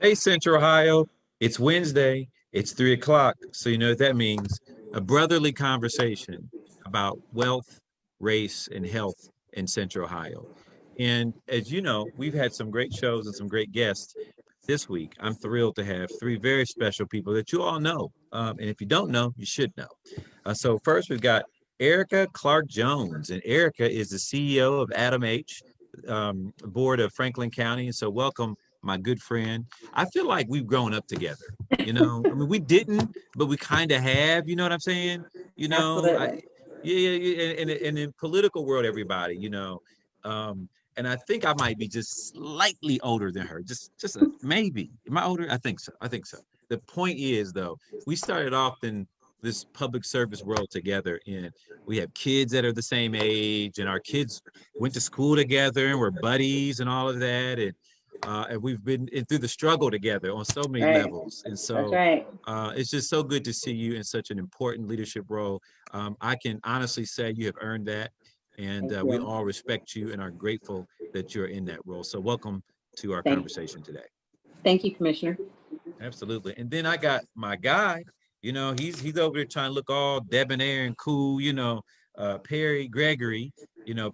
Hey, Central Ohio, it's Wednesday, it's 3 o'clock. So, you know what that means? A brotherly conversation about wealth, race, and health in Central Ohio. And as you know, we've had some great shows and some great guests this week. I'm thrilled to have three very special people that you all know. And if you don't know, you should know. So, first, we've got Erika Clark Jones, and Erika is the CEO of ADAMH, board of Franklin County. And so, welcome, my good friend. I feel like we've grown up together. I mean, we didn't, but we kind of have. You know what I'm saying? You know, I, Absolutely. yeah. And in political world, everybody, and I think I might be just slightly older than her. Maybe. Am I older? I think so. I think so. The point is, though, we started off in this public service world together, and we have kids that are the same age, and our kids went to school together, and we're buddies and all of that, and we've been through the struggle together on so many Right. levels. And That's so right. it's just so good to see you in such an important leadership role. I can honestly say you have earned that, and Thank we you. all respect you and are grateful that you're in that role. So welcome to our Thank, conversation today. thank you, Commissioner. Absolutely. And then I got my guy, he's over there trying to look all debonair and cool, Perry Gregory.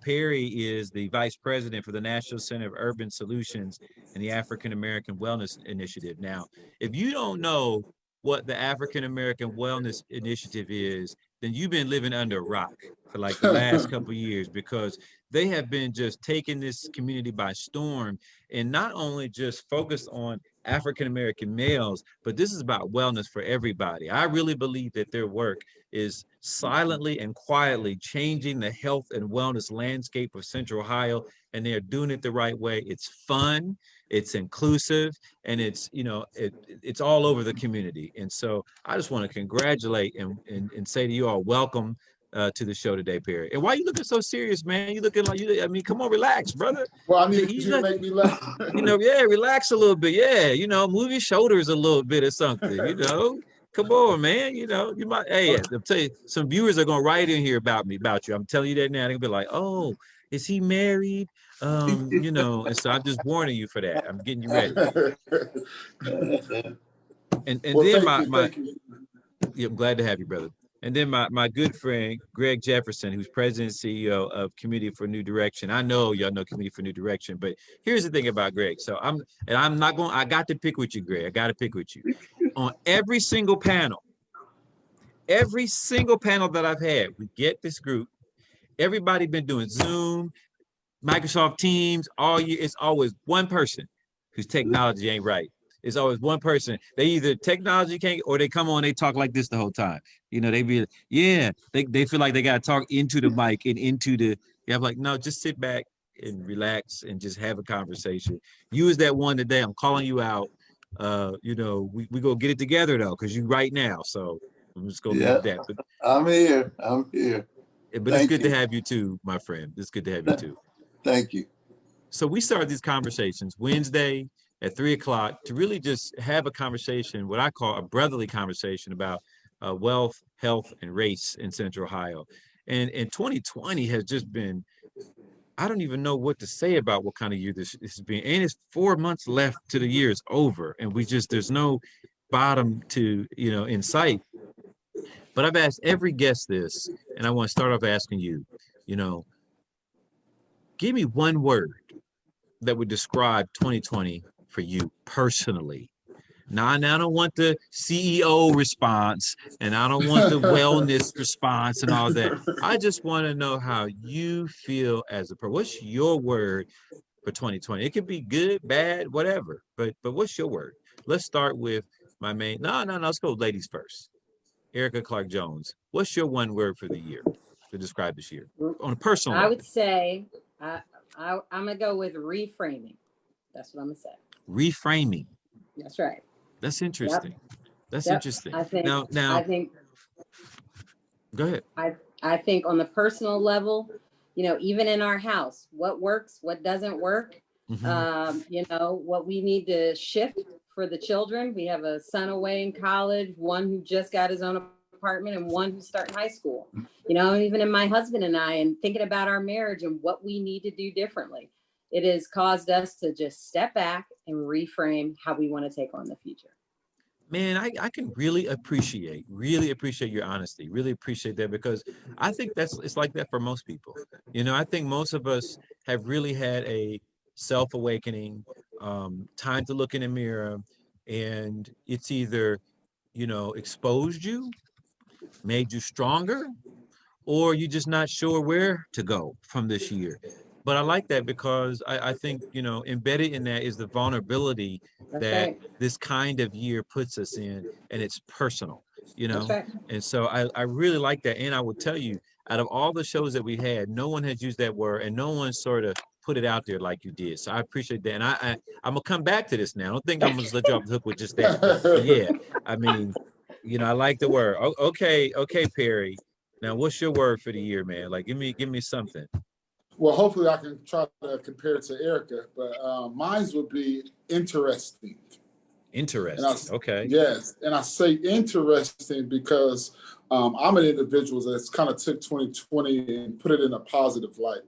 Perry is the vice president for the National Center of Urban Solutions and the African American Wellness Initiative. Now, if you don't know what the African American Wellness Initiative is, then you've been living under a rock for like the last couple of years, because they have been just taking this community by storm, and not only just focused on African American males, but this is about wellness for everybody. I really believe that their work is silently and quietly changing the health and wellness landscape of Central Ohio, and they're doing it the right way. It's fun, it's inclusive, and it's all over the community. And so I just want to congratulate and say to you all, welcome to the show today, Perry. And why are you looking so serious, man? You looking like I mean, come on, relax, brother. Well, I needed you to make me laugh. Yeah, relax a little bit. Yeah, move your shoulders a little bit or something. Come on, man. You might, hey, I'll tell you, some viewers are going to write in here about you. I'm telling you that now. They'll be like, oh, is he married? And so I'm just warning you for that. I'm getting you ready. And Well, then thank you, thank you. yeah, I'm glad to have you, brother. And then my good friend, Greg Jefferson, who's president and CEO of Community for New Direction. I know y'all know Community for New Direction, but here's the thing about Greg. So I got to pick with you, Greg. I got to pick with you. On every single panel that I've had, we get this group, everybody been doing Zoom, Microsoft Teams all year. It's always one person whose technology ain't right. It's always one person. They either technology can't, or they come on, they talk like this the whole time. They be, yeah, they feel like they got to talk into the mic and into the, yeah, I'm like, no, just sit back and relax and just have a conversation. You is that one today. I'm calling you out. We go get it together though, because you right now. So I'm just gonna leave Yeah, it at that. I'm here. I'm here. But it's Thank good to you. have you too, my friend. It's good to have you too. Thank you. So we started these conversations Wednesday at 3 o'clock to really just have a conversation, what I call a brotherly conversation about wealth, health, and race in Central Ohio. And 2020 has just been, I don't even know what to say about what kind of year this has been. And it's 4 months left to the year is over. And there's no bottom to, in sight. But I've asked every guest this, and I want to start off asking you, you know, give me one word that would describe 2020 for you personally. Now, I don't want the CEO response, and I don't want the wellness response and all that. I just want to know how you feel as a person. What's your word for 2020? It could be good, bad, whatever. But what's your word? Let's start with my main. No. Let's go ladies first. Erika Clark Jones. What's your one word for the year to describe this year on a personal I level? would say I'm gonna go with reframing. That's what I'm gonna say. Reframing. That's right. That's Yep. interesting. That's Yep. interesting. I think. I Now, think. go ahead. I think on the personal level, even in our house, what works, what doesn't work. What we need to shift for the children. We have a son away in college, one who just got his own apartment, and one who's starting high school. Even in my husband and I, and thinking about our marriage and what we need to do differently. It has caused us to just step back and reframe how we want to take on the future. Man, I can really appreciate your honesty, really appreciate that, because I think it's like that for most people. You know, I think most of us have really had a self-awakening, time to look in the mirror, and it's either, you know, exposed you, made you stronger, or you're just not sure where to go from this year. But I like that because I think, you know, embedded in that is the vulnerability That's that right. this kind of year puts us in, and it's personal, you That's know? right. And so I really like that. And I will tell you, out of all the shows that we had, no one has used that word, and no one sort of put it out there like you did. So I appreciate that. And I'm gonna come back to this now. I don't think I'm gonna just let you off the hook with just that. But yeah, I mean, you know, I like the word. Okay, Perry. Now, what's your word for the year, man? Like, give me something. Well, hopefully I can try to compare it to Erica, but mine would be interesting. And I, Interesting. Okay. yes, and I say interesting because I'm an individual that's kind of took 2020 and put it in a positive light.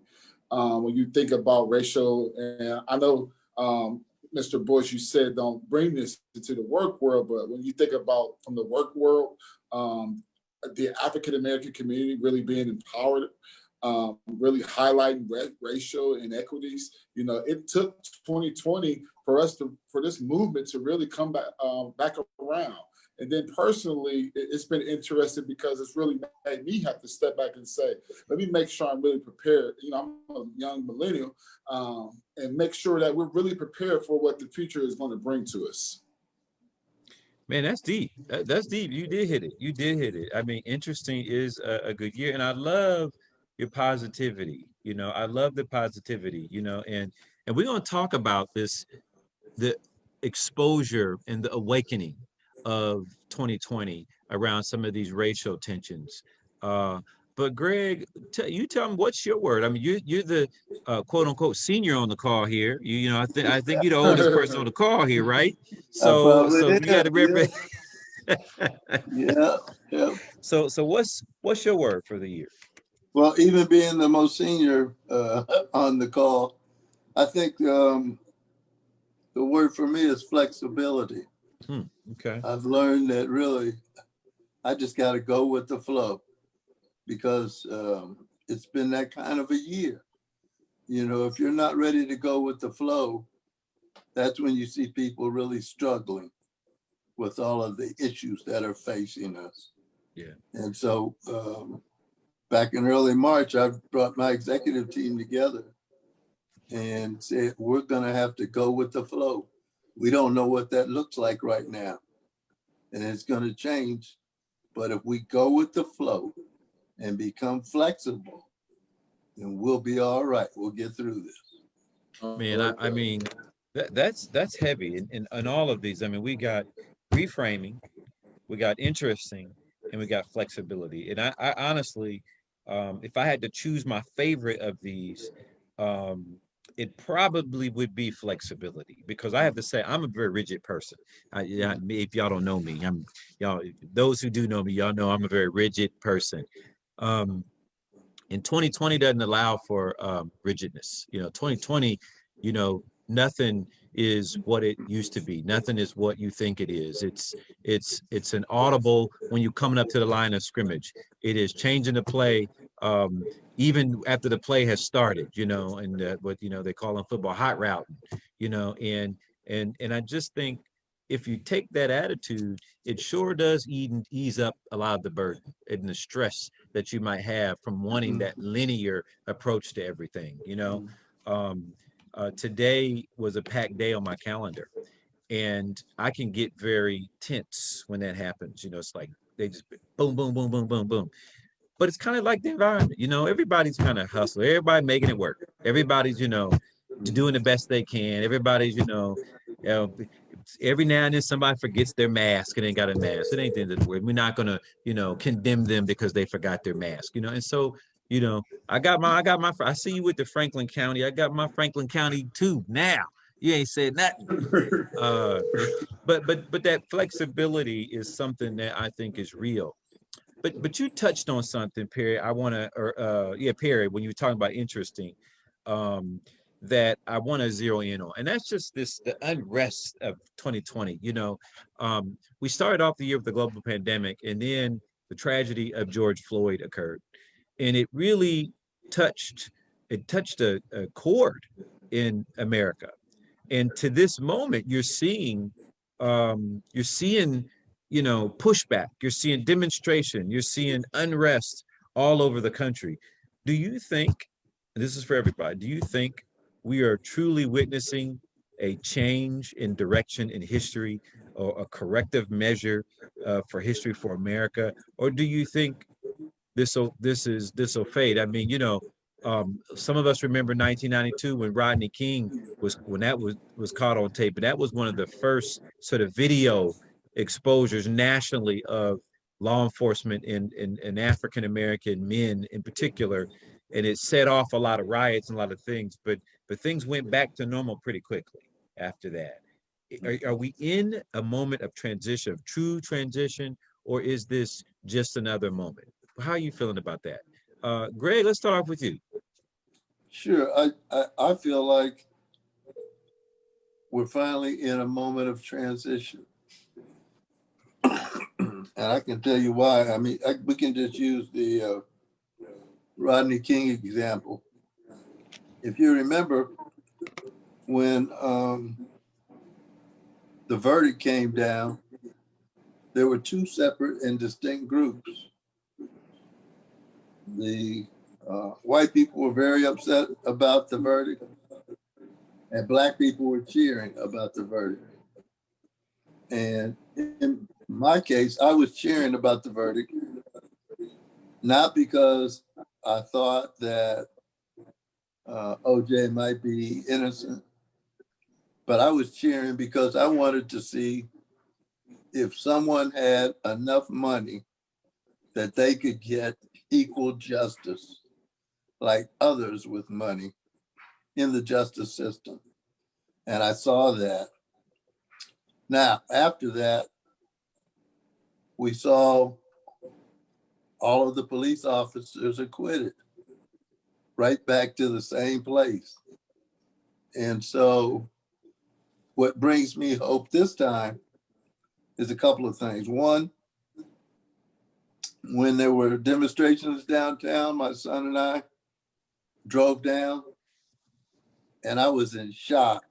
When you think about racial, and I know Mr. Boyce, you said don't bring this into the work world, but when you think about from the work world, the African American community really being empowered, really highlighting racial inequities. You know, it took 2020 for this movement to really come back around. And then personally, it's been interesting because it's really made me have to step back and say, let me make sure I'm really prepared. You know, I'm a young millennial, and make sure that we're really prepared for what the future is going to bring to us. Man, that's deep. That's deep. You did hit it. You did hit it. I mean, interesting is a good year, and I love your positivity. You know, I love the positivity. You know, and we're gonna talk about this, the exposure and the awakening of 2020 around some of these racial tensions. But Greg, you tell me, what's your word? I mean, you're the quote unquote senior on the call here. You know, I think you're the oldest person on the call here, right? I So probably you got to am. represent. Yeah, yeah. So what's your word for the year? Well, even being the most senior on the call, I think the word for me is flexibility. Okay. I've learned that really I just got to go with the flow because it's been that kind of a year. You know, if you're not ready to go with the flow, that's when you see people really struggling with all of the issues that are facing us. Yeah. And so back in early March, I brought my executive team together and said, we're going to have to go with the flow. We don't know what that looks like right now. And it's going to change. But if we go with the flow and become flexible, then we'll be all right. We'll get through this. Man, I mean, that's heavy in all of these. I mean, we got reframing, we got interesting, and we got flexibility. And I honestly, if I had to choose my favorite of these, it probably would be flexibility, because I have to say I'm a very rigid person. If y'all don't know me, those who do know me, y'all know I'm a very rigid person. And 2020 doesn't allow for rigidness. You know, 2020, you know, nothing is what it used to be. Nothing is what you think it is. It's an audible when you're coming up to the line of scrimmage. It is changing the play, even after the play has started. You know, and what they call in football hot routing. You know, and I just think if you take that attitude, it sure does ease up a lot of the burden and the stress that you might have from wanting that linear approach to everything. You know, today was a packed day on my calendar, and I can get very tense when that happens. You know, it's like they just boom, boom, boom, boom, boom, boom. But it's kind of like the environment. You know, everybody's kind of hustling. Everybody making it work. Everybody's, doing the best they can. Everybody's, every now and then somebody forgets their mask and ain't got a mask. It ain't the end of the world. We're not gonna, condemn them because they forgot their mask. And so, I see you with the Franklin County. I got my Franklin County too. Now you ain't said nothing. But that flexibility is something that I think is real. But you touched on something, Perry. Perry, when you were talking about interesting, that I want to zero in on, and that's just the unrest of 2020. We started off the year with the global pandemic, and then the tragedy of George Floyd occurred, and it really touched a chord in America. And to this moment, you're seeing pushback, you're seeing demonstration, you're seeing unrest all over the country. Do you think, and this is for everybody, do you think we are truly witnessing a change in direction in history, or a corrective measure for history for America? Or do you think this will fade? I mean, some of us remember 1992 when Rodney King was caught on tape, and that was one of the first sort of video exposures nationally of law enforcement and African American men in particular, and it set off a lot of riots and a lot of things. But things went back to normal pretty quickly after that. Are we in a moment of transition, of true transition, or is this just another moment? How are you feeling about that? Greg, let's start off with you. Sure. I feel like we're finally in a moment of transition. And I can tell you why. I mean, we can just use the Rodney King example. If you remember when the verdict came down, there were two separate and distinct groups. The white people were very upset about the verdict, and Black people were cheering about the verdict. And in my case, I was cheering about the verdict, not because I thought that OJ might be innocent, but I was cheering because I wanted to see if someone had enough money that they could get equal justice like others with money in the justice system. And I saw that. Now, after that, we saw all of the police officers acquitted, right back to the same place. And so what brings me hope this time is a couple of things. One, when there were demonstrations downtown, my son and I drove down, and I was in shock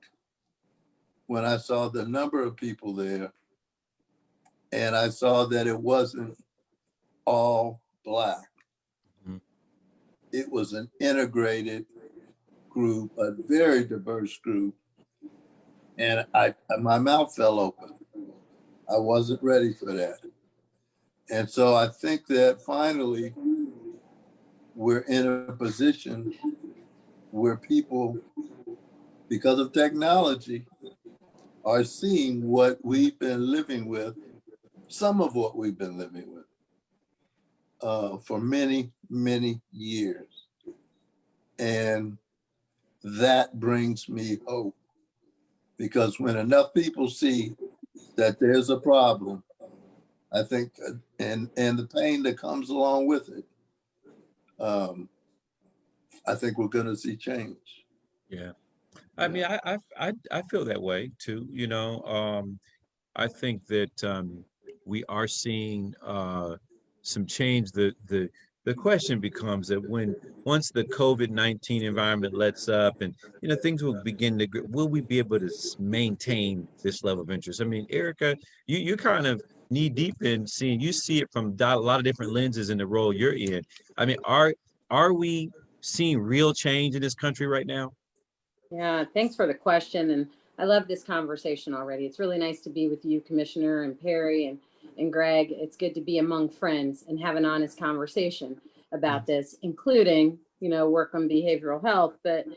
when I saw the number of people there, and I saw that it wasn't all Black. Mm-hmm. It was an integrated group, a very diverse group, and my mouth fell open. I wasn't ready for that. And so I think that finally we're in a position where people, because of technology, are seeing what we've been living with, some of what we've been living with for many, many years. And that brings me hope, because when enough people see that there's a problem, I think, and the pain that comes along with it, I think we're going to see change. Yeah. I mean, I feel that way too. I think that we are seeing some change. The question becomes that once the COVID-19 environment lets up, and things will begin to, will we be able to maintain this level of interest? I mean, Erika, you're kind of knee deep in seeing, you see it from a lot of different lenses in the role you're in. I mean, are we seeing real change in this country right now? Yeah, thanks for the question. And I love this conversation already. It's really nice to be with you, Commissioner, and Perry and Greg. It's good to be among friends and have an honest conversation about this, including, work on behavioral health. But,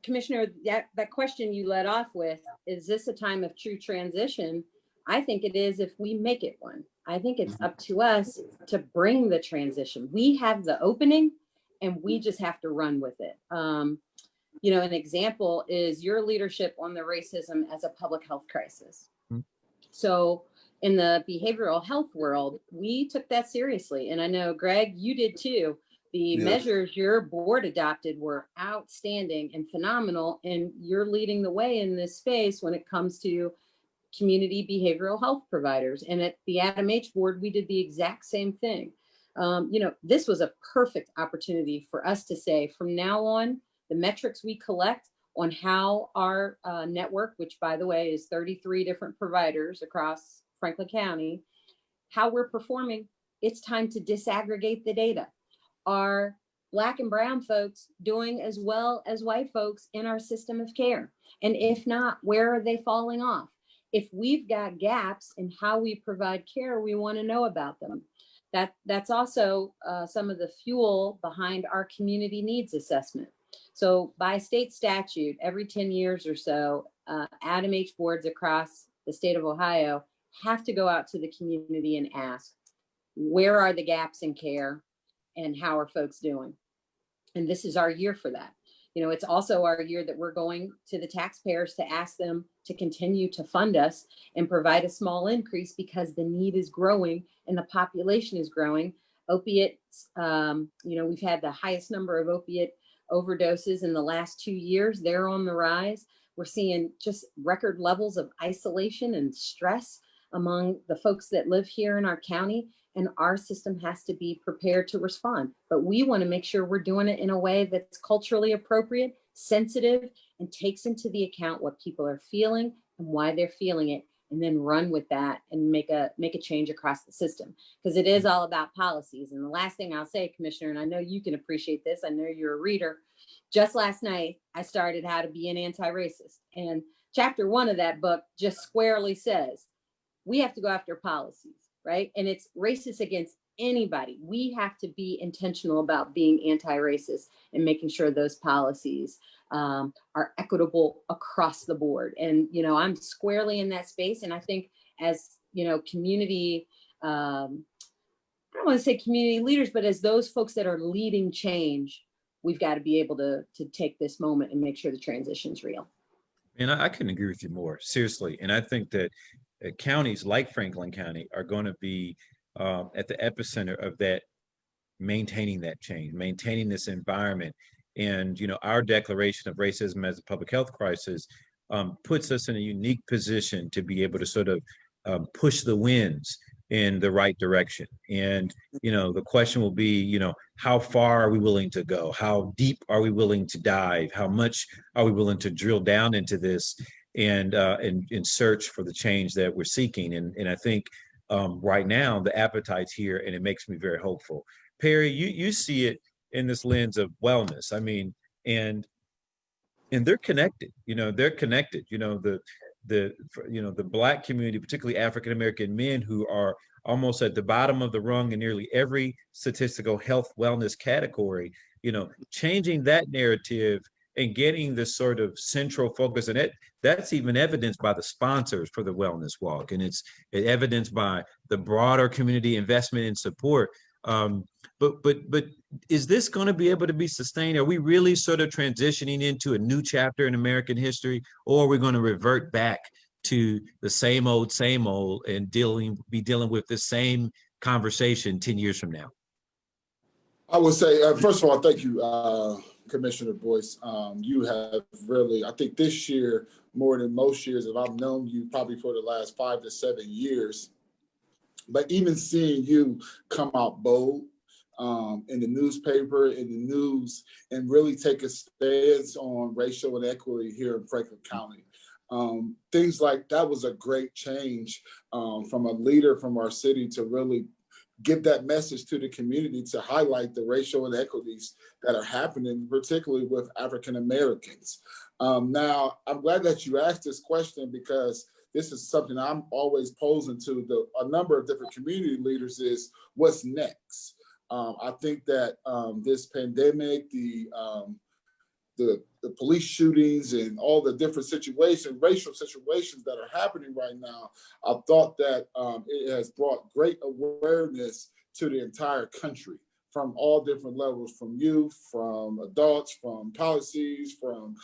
Commissioner, that question you led off with, is this a time of true transition? I think it is if we make it one. I think it's up to us to bring the transition. We have the opening and we just have to run with it. An example is your leadership on the racism as a public health crisis. Mm-hmm. So in the behavioral health world, we took that seriously. And I know, Greg, you did too. The Yes. measures your board adopted were outstanding and phenomenal, and you're leading the way in this space when it comes to community behavioral health providers. And at the ADAMH board, we did the exact same thing. This was a perfect opportunity for us to say, from now on, the metrics we collect on how our network, which by the way is 33 different providers across Franklin County, how we're performing, it's time to disaggregate the data. Are Black and brown folks doing as well as white folks in our system of care? And if not, where are they falling off? If we've got gaps in how we provide care, we want to know about them. That's also some of the fuel behind our community needs assessment. So by state statute, every 10 years or so, ADAMH boards across the state of Ohio have to go out to the community and ask, where are the gaps in care and how are folks doing? And this is our year for that. It's also our year that we're going to the taxpayers to ask them to continue to fund us and provide a small increase because the need is growing and the population is growing. Opiates, we've had the highest number of opiate overdoses in the last 2 years. They're on the rise. We're seeing just record levels of isolation and stress among the folks that live here in our county, and our system has to be prepared to respond. But we want to make sure we're doing it in a way that's culturally appropriate, sensitive, and takes into the account what people are feeling and why they're feeling it, and then run with that and make a change across the system. Because it is all about policies. And the last thing I'll say, Commissioner, and I know you can appreciate this, I know you're a reader, just last night, I started How to Be an Anti-Racist. And chapter 1 of that book just squarely says, we have to go after policies, right? And it's racist against anybody. We have to be intentional about being anti-racist and making sure those policies are equitable across the board. And, I'm squarely in that space. And I think as, community, I don't want to say community leaders, but as those folks that are leading change, we've got to be able to take this moment and make sure the transition's real. And I couldn't agree with you more, seriously. And I think that counties like Franklin County are going to be at the epicenter of that, maintaining that change, maintaining this environment. And, our declaration of racism as a public health crisis puts us in a unique position to be able to sort of push the winds in the right direction. And, the question will be, how far are we willing to go? How deep are we willing to dive? How much are we willing to drill down into this and search for the change that we're seeking? And I think right now the appetite's here, and it makes me very hopeful. Perry, you see it in this lens of wellness. I mean, and they're connected. They're connected. The Black community, particularly African-American men who are almost at the bottom of the rung in nearly every statistical health wellness category, changing that narrative and getting this sort of central focus. And that's even evidenced by the sponsors for the Wellness Walk. And it's evidenced by the broader community investment and support. But is this going to be able to be sustained? Are we really sort of transitioning into a new chapter in American history, or are we going to revert back to the same old and be dealing with the same conversation 10 years from now? I would say, first of all, thank you, Commissioner Boyce. You have really, I think this year, more than most years, if I've known you probably for the last 5 to 7 years, but even seeing you come out bold in the newspaper, in the news, and really take a stance on racial inequity here in Franklin County. Things like that was a great change from a leader from our city to really give that message to the community, to highlight the racial inequities that are happening, particularly with African Americans. Now, I'm glad that you asked this question, because this is something I'm always posing to a number of different community leaders is, what's next? I think that this pandemic, the police shootings and all the different situations, racial situations that are happening right now, I thought that it has brought great awareness to the entire country from all different levels, from youth, from adults, from policies, from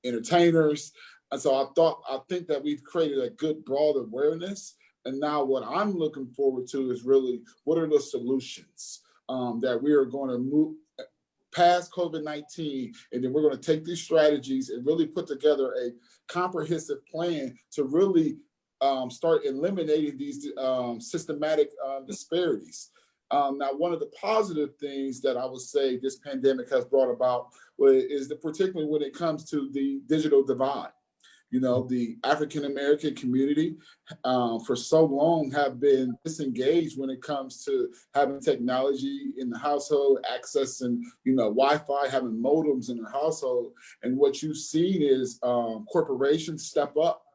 entertainers. And so I think that we've created a good broad awareness. And now what I'm looking forward to is really, what are the solutions? that we are going to move past COVID-19, and then we're going to take these strategies and really put together a comprehensive plan to really start eliminating these systematic disparities. Now, one of the positive things that I would say this pandemic has brought about is that particularly when it comes to the digital divide. You know, the African-American community for so long have been disengaged when it comes to having technology in the household, accessing, you know, Wi-Fi, having modems in their household. And what you've seen is corporations step up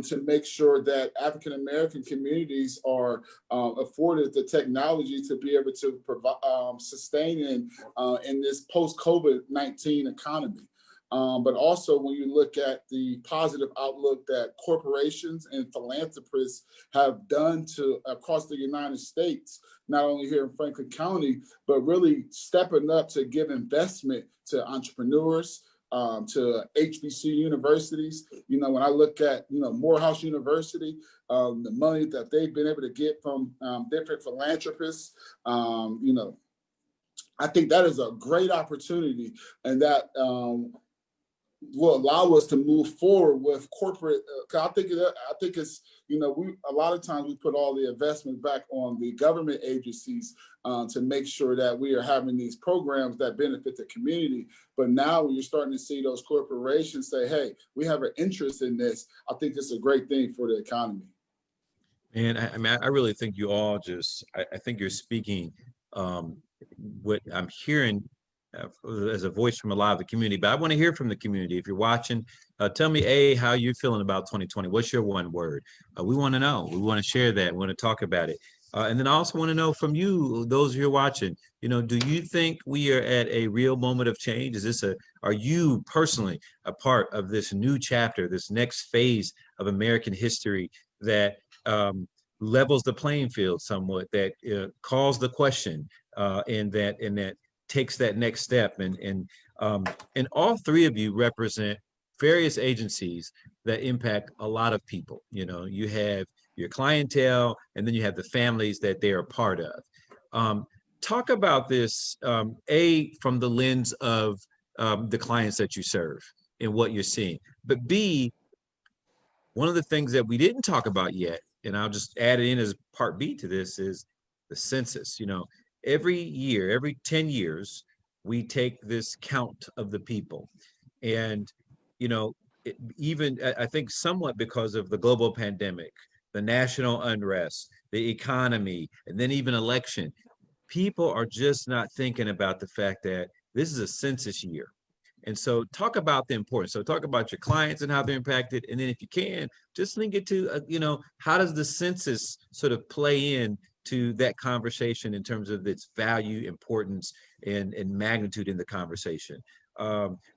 to make sure that African-American communities are afforded the technology to be able to provide, sustain in this post-COVID-19 economy. But also when you look at the positive outlook that corporations and philanthropists have done to across the United States, not only here in Franklin County, but really stepping up to give investment to entrepreneurs, to HBC universities. You know, when I look at, you know, Morehouse University, the money that they've been able to get from different philanthropists, you know, I think that is a great opportunity, and that will allow us to move forward with corporate. I think it's, you know, a lot of times we put all the investment back on the government agencies to make sure that we are having these programs that benefit the community. But now when you're starting to see those corporations say, hey, we have an interest in this, I think it's a great thing for the economy. And I mean, I really think you all I think you're speaking what I'm hearing as a voice from a lot of the community, but I want to hear from the community. If you're watching, tell me, how you're feeling about 2020. What's your one word? We want to know. We want to share that. We want to talk about it. And then I also want to know from you, those of you watching, you know, do you think we are at a real moment of change? Are you personally a part of this new chapter, this next phase of American history that levels the playing field somewhat, that calls the question, and that takes that next step? And all three of you represent various agencies that impact a lot of people. You know, you have your clientele, and then you have the families that they are a part of. Talk about this, from the lens of the clients that you serve and what you're seeing. But B, one of the things that we didn't talk about yet, and I'll just add it in as part B to this, is the census. You know, every year, every 10 years, we take this count of the people. And, you know, even I think somewhat because of the global pandemic, the national unrest, the economy, and then even election, people are just not thinking about the fact that this is a census year. And so talk about the importance. So talk about your clients and how they're impacted. And then if you can, just link it to, you know, how does the census sort of play in to that conversation in terms of its value, importance, and magnitude in the conversation?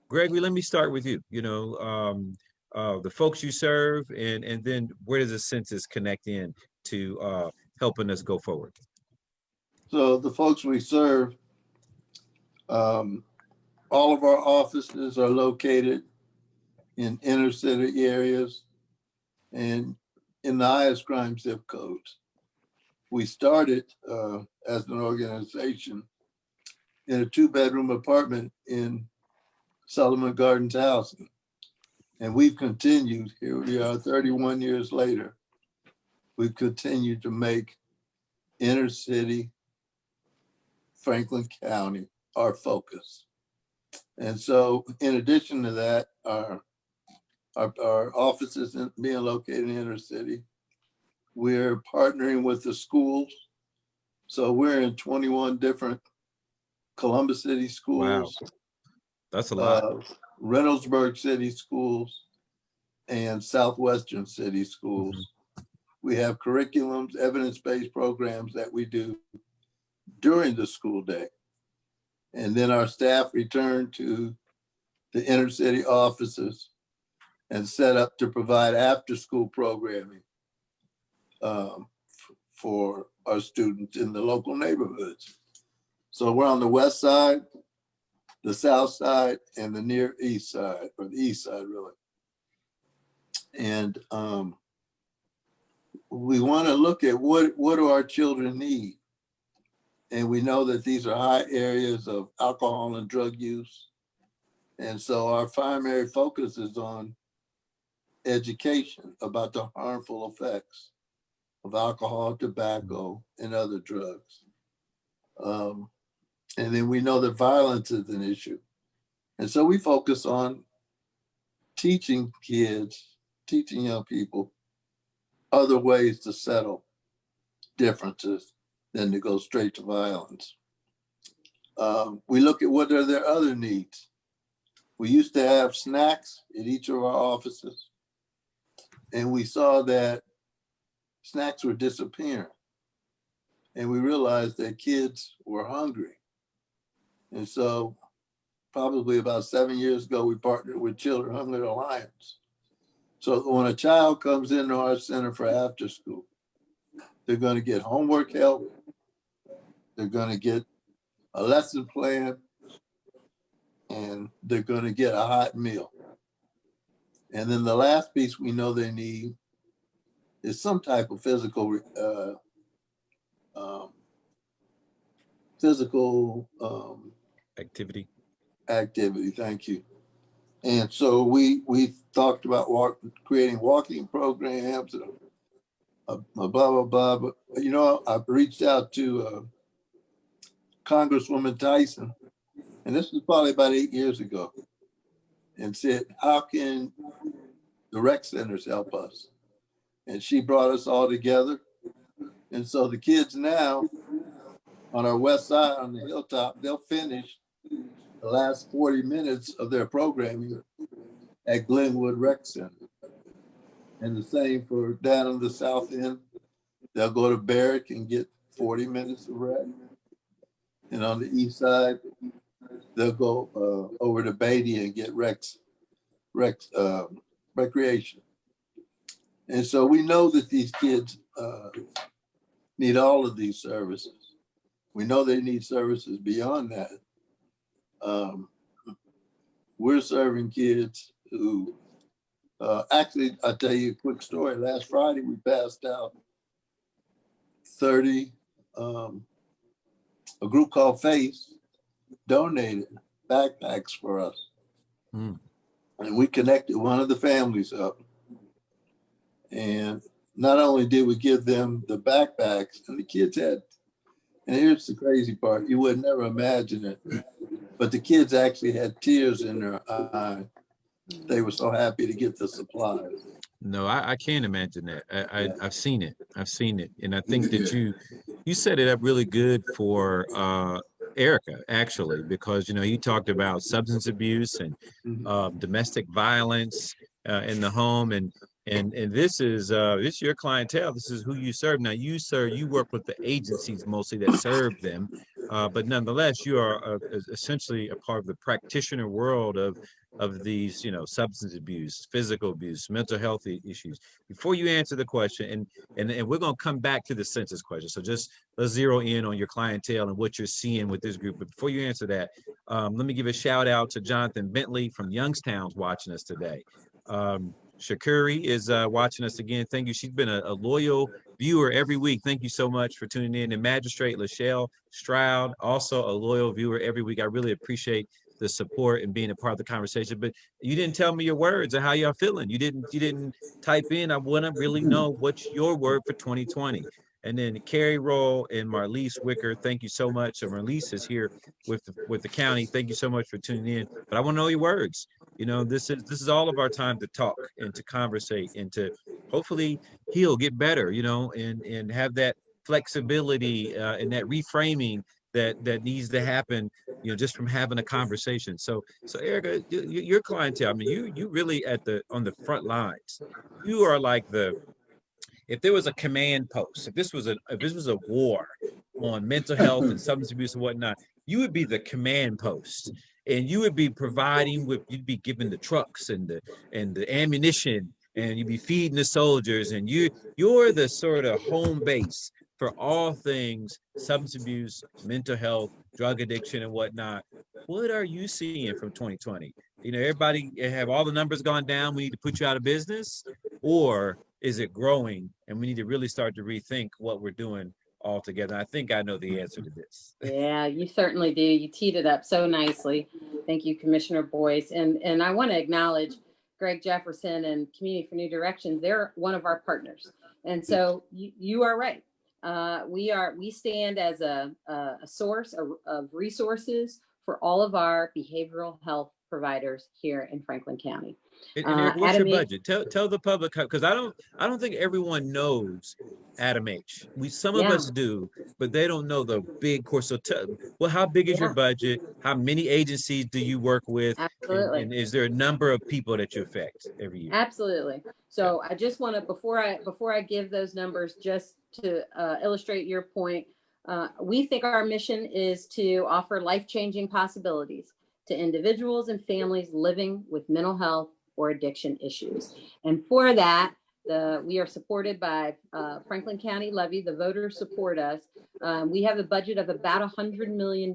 Gregory, let me start with you. You know, the folks you serve, and then where does the census connect in to helping us go forward? So the folks we serve, all of our offices are located in inner city areas and in the highest crime zip codes. We started as an organization in a 2-bedroom apartment in Solomon Gardens housing. And we've continued, here we are 31 years later, we've continued to make inner city Franklin County our focus. And so in addition to that, our offices being located in inner city, we're partnering with the schools. So we're in 21 different Columbus City schools. Wow. That's a lot. Reynoldsburg City schools and Southwestern City schools. Mm-hmm. We have curriculums, evidence-based programs that we do during the school day. And then our staff return to the inner city offices and set up to provide after-school programming for our students in the local neighborhoods. So we're on the west side, the south side, and the near east side, or the east side, really. And we want to look at what do our children need? And we know that these are high areas of alcohol and drug use. And so our primary focus is on education about the harmful effects of alcohol, tobacco, and other drugs. And then we know that violence is an issue. And so we focus on teaching kids, teaching young people other ways to settle differences than to go straight to violence. We look at what are their other needs. We used to have snacks at each of our offices, and we saw that snacks were disappearing. And we realized that kids were hungry. And so probably about 7 years ago, we partnered with Children Hunger Alliance. So when a child comes into our center for after school, they're going to get homework help, they're going to get a lesson plan, and they're going to get a hot meal. And then the last piece we know they need is some type of physical Activity. Thank you. And so we talked about creating walking programs, blah, blah, blah. But, you know, I've reached out to Congresswoman Tyson, and this was probably about 8 years ago, and said, how can the rec centers help us? And she brought us all together. And so the kids now on our west side, on the hilltop, they'll finish the last 40 minutes of their programming at Glenwood Rec Center. And the same for down on the south end. They'll go to Barrick and get 40 minutes of rec. And on the east side, they'll go over to Beatty and get recreation. And so we know that these kids need all of these services. We know they need services beyond that. We're serving kids who, actually, I'll tell you a quick story. Last Friday, we passed out 30, a group called FACE donated backpacks for us. And we connected one of the families up. And not only did we give them the backpacks, and the kids had, and here's the crazy part, you would never imagine it, but the kids actually had tears in their eyes. They were so happy to get the supplies. No, I can't imagine that. I've seen it. I've seen it. And I think that you set it up really good for Erika, actually, because, you know, you talked about substance abuse and domestic violence in the home. And this is your clientele. This is who you serve. Now, you work with the agencies mostly that serve them. But nonetheless, you are essentially a part of the practitioner world of these, you know, substance abuse, physical abuse, mental health issues. Before you answer the question, and we're going to come back to the census question. So just let's zero in on your clientele and what you're seeing with this group. But before you answer that, let me give a shout out to Jonathan Bentley from Youngstown's watching us today. Shakuri is watching us again. Thank you. She's been a loyal viewer every week. Thank you so much for tuning in. And Magistrate Lachelle Stroud, also a loyal viewer every week. I really appreciate the support and being a part of the conversation. But you didn't tell me your words or how y'all feeling. You didn't type in. I want to really know what's your word for 2020. And then Carrie Roll and Marlise Wicker, thank you so much. So Marlise is here with the county. Thank you so much for tuning in. But I want to know your words. You know, this is all of our time to talk and to conversate and to hopefully heal, get better, you know, and have that flexibility and that reframing that needs to happen, you know, just from having a conversation. So Erika, your clientele, I mean, you really on the front lines. You are like if there was a command post, if this was a war on mental health and substance abuse and whatnot, you would be the command post, and you would be you'd be giving the trucks and the ammunition, and you'd be feeding the soldiers, and you're the sort of home base for all things substance abuse, mental health, drug addiction, and whatnot. What are you seeing from 2020? You know, everybody have all the numbers gone down, we need to put you out of business, or is it growing and we need to really start to rethink what we're doing altogether. I think I know the answer to this. Yeah, you certainly do. You teed it up so nicely. Thank you, Commissioner Boyce. And I want to acknowledge Greg Jefferson and Community for New Directions. They're one of our partners. And so you are right. We stand as a source of resources for all of our behavioral health providers here in Franklin County. And Eric, what's your ADAMH, budget? Tell the public, because I don't think everyone knows ADAMH. Some of Yeah. us do, but they don't know the big course. So well, how big is your budget? How many agencies do you work with? Absolutely. And is there a number of people that you affect every year? Absolutely. So I just want to, before I give those numbers, just to illustrate your point, we think our mission is to offer life-changing possibilities to individuals and families living with mental health or addiction issues. And for that, we are supported by Franklin County Levy. The voters support us. We have a budget of about $100 million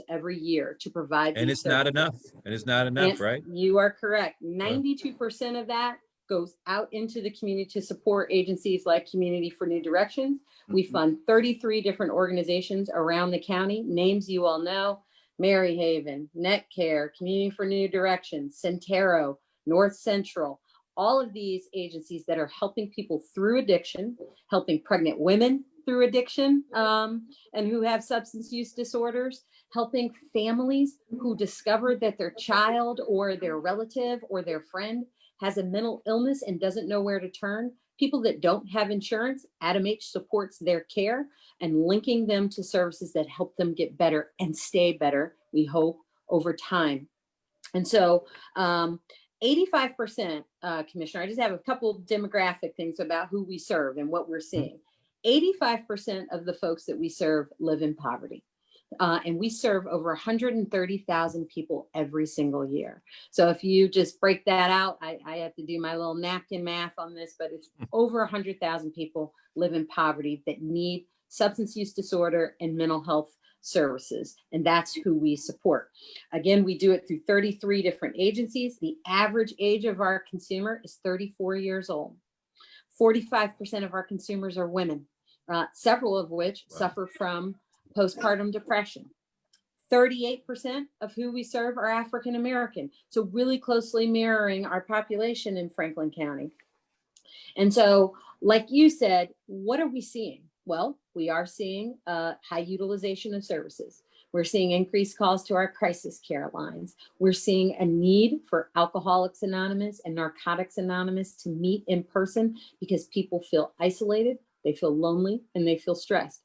every year to provide. And it's not enough. And it's not enough, right? You are correct. 92% of that goes out into the community to support agencies like Community for New Directions. We fund 33 different organizations around the county. Names you all know: Mary Haven, Net Care, Community for New Directions, Centero, North Central. All of these agencies that are helping people through addiction, helping pregnant women through addiction, and who have substance use disorders, helping families who discover that their child or their relative or their friend has a mental illness and doesn't know where to turn. People that don't have insurance, ADAMH supports their care and linking them to services that help them get better and stay better, we hope, over time. And so 85%, Commissioner, I just have a couple demographic things about who we serve and what we're seeing. 85% of the folks that we serve live in poverty. And we serve over 130,000 people every single year. So if you just break that out, I have to do my little napkin math on this, but it's over 100,000 people live in poverty that need substance use disorder and mental health services. And that's who we support. Again, we do it through 33 different agencies. The average age of our consumer is 34 years old. 45% of our consumers are women, several of which suffer from postpartum depression. 38% of who we serve are African American. So really closely mirroring our population in Franklin County. And so, like you said, what are we seeing? Well, we are seeing high utilization of services. We're seeing increased calls to our crisis care lines. We're seeing a need for Alcoholics Anonymous and Narcotics Anonymous to meet in person because people feel isolated, they feel lonely, and they feel stressed.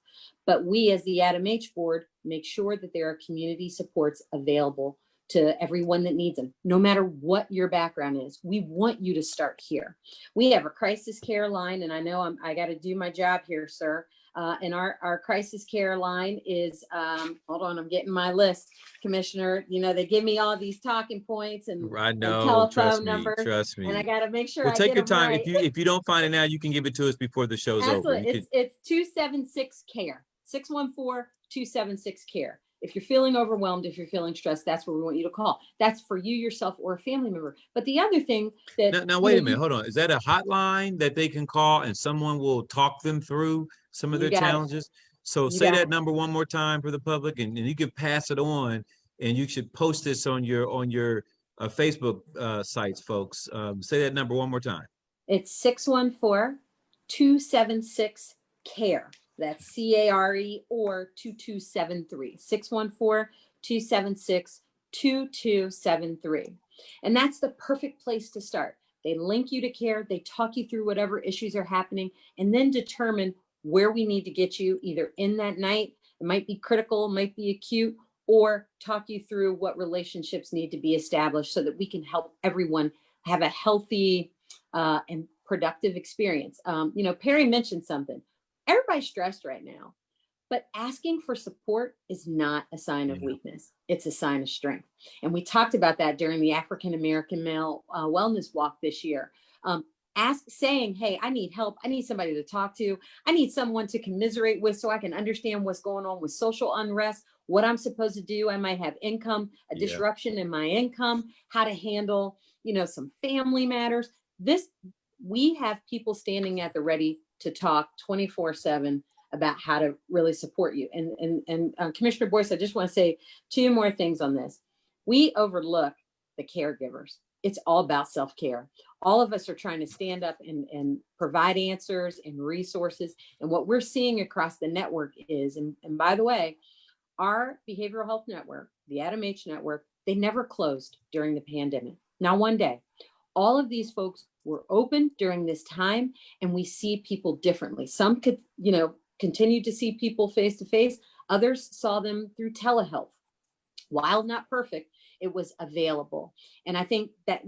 But we, as the ADAMH board, make sure that there are community supports available to everyone that needs them, no matter what your background is. We want you to start here. We have a crisis care line, and I know I got to do my job here, sir. And our crisis care line is, hold on, I'm getting my list, Commissioner. You know, they give me all these talking points and, I know, and telephone numbers, trust me. and I got to make sure well, I take get your time. right. If you don't find it now, you can give it to us before the show's Absolutely. over. It's 276-CARE, 614-276-CARE. If you're feeling overwhelmed, if you're feeling stressed, that's where we want you to call. That's for you, yourself, or a family member. But the other thing that— Now wait a minute, hold on. Is that a hotline that they can call and someone will talk them through some of their challenges? So say that number one more time for the public, and you can pass it on, and you should post this on your Facebook sites, folks. Say that number one more time. It's 614-276-CARE. That's C-A-R-E or 2273. 614-276-2273. And that's the perfect place to start. They link you to care. They talk you through whatever issues are happening and then determine where we need to get you either in that night. It might be critical, might be acute, or talk you through what relationships need to be established so that we can help everyone have a healthy and productive experience. You know, Perry mentioned something. Everybody's stressed right now, but asking for support is not a sign of weakness. It's a sign of strength. And we talked about that during the African American Male Wellness Walk this year. Saying, hey, I need help. I need somebody to talk to. I need someone to commiserate with so I can understand what's going on with social unrest, what I'm supposed to do. I might have income, a disruption in my income, how to handle, you know, some family matters. We have people standing at the ready to talk 24/7 about how to really support you. And Commissioner Boyce, I just want to say two more things on this. We overlook the caregivers. It's all about self-care. All of us are trying to stand up and provide answers and resources. And what we're seeing across the network is, and by the way, our behavioral health network, the ADAMH network, they never closed during the pandemic. Not one day. All of these folks were open during this time, and we see people differently. Some could, continue to see people face to face. Others saw them through telehealth. While not perfect, it was available. And I think that,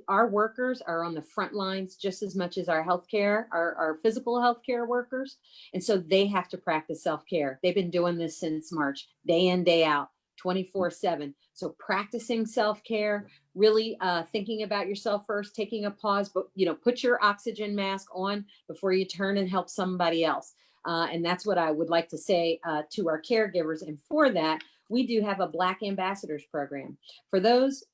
our workers are on the front lines just as much as our healthcare, our physical healthcare workers. And so they have to practice self-care. They've been doing this since March, day in, day out, 24/7. So practicing self-care, really thinking about yourself first, taking a pause, but, put your oxygen mask on before you turn and help somebody else. And that's what I would like to say to our caregivers. And for that, we do have a Black Ambassadors program for those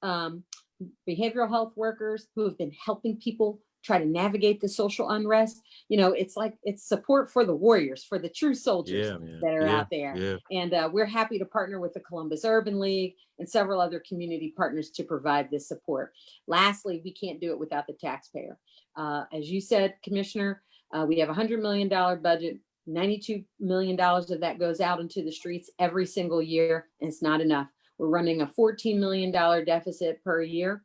behavioral health workers who have been helping people try to navigate the social unrest. It's support for the warriors, for the true soldiers that are out there. Yeah. And we're happy to partner with the Columbus Urban League and several other community partners to provide this support. Lastly, we can't do it without the taxpayer. As you said, Commissioner, we have a $100 million budget. $92 million of that goes out into the streets every single year, and it's not enough. We're running a $14 million deficit per year,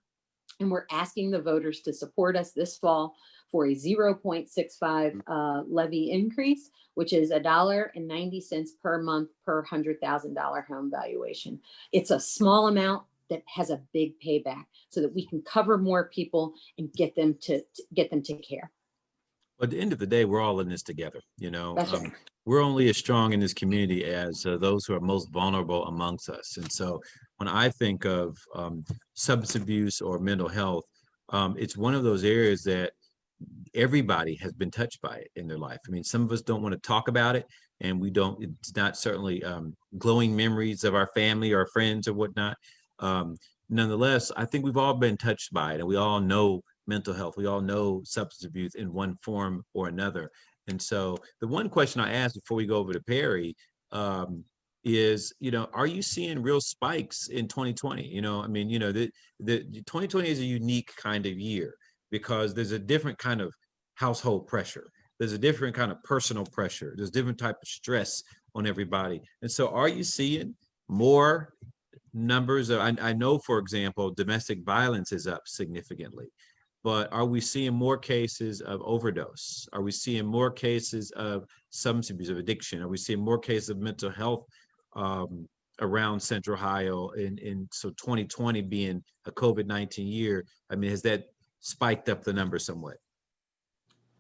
and we're asking the voters to support us this fall for a 0.65 levy increase, which is $1.90 per month per $100,000 home valuation. It's a small amount that has a big payback, so that we can cover more people and get them to care. At the end of the day, we're all in this together. That's right. We're only as strong in this community as those who are most vulnerable amongst us. And so when I think of substance abuse or mental health, it's one of those areas that everybody has been touched by it in their life. I mean, some of us don't want to talk about it, and it's not certainly glowing memories of our family or friends or whatnot. Nonetheless, I think we've all been touched by it, and we all know mental health. We all know substance abuse in one form or another. And so the one question I asked before we go over to Perry is, are you seeing real spikes in 2020? The 2020 is a unique kind of year because there's a different kind of household pressure. There's a different kind of personal pressure. There's different type of stress on everybody. And so are you seeing more numbers? I know, for example, domestic violence is up significantly. But are we seeing more cases of overdose? Are we seeing more cases of substance abuse, of addiction? Are we seeing more cases of mental health around Central Ohio? And so 2020 being a COVID-19 year, has that spiked up the number somewhat?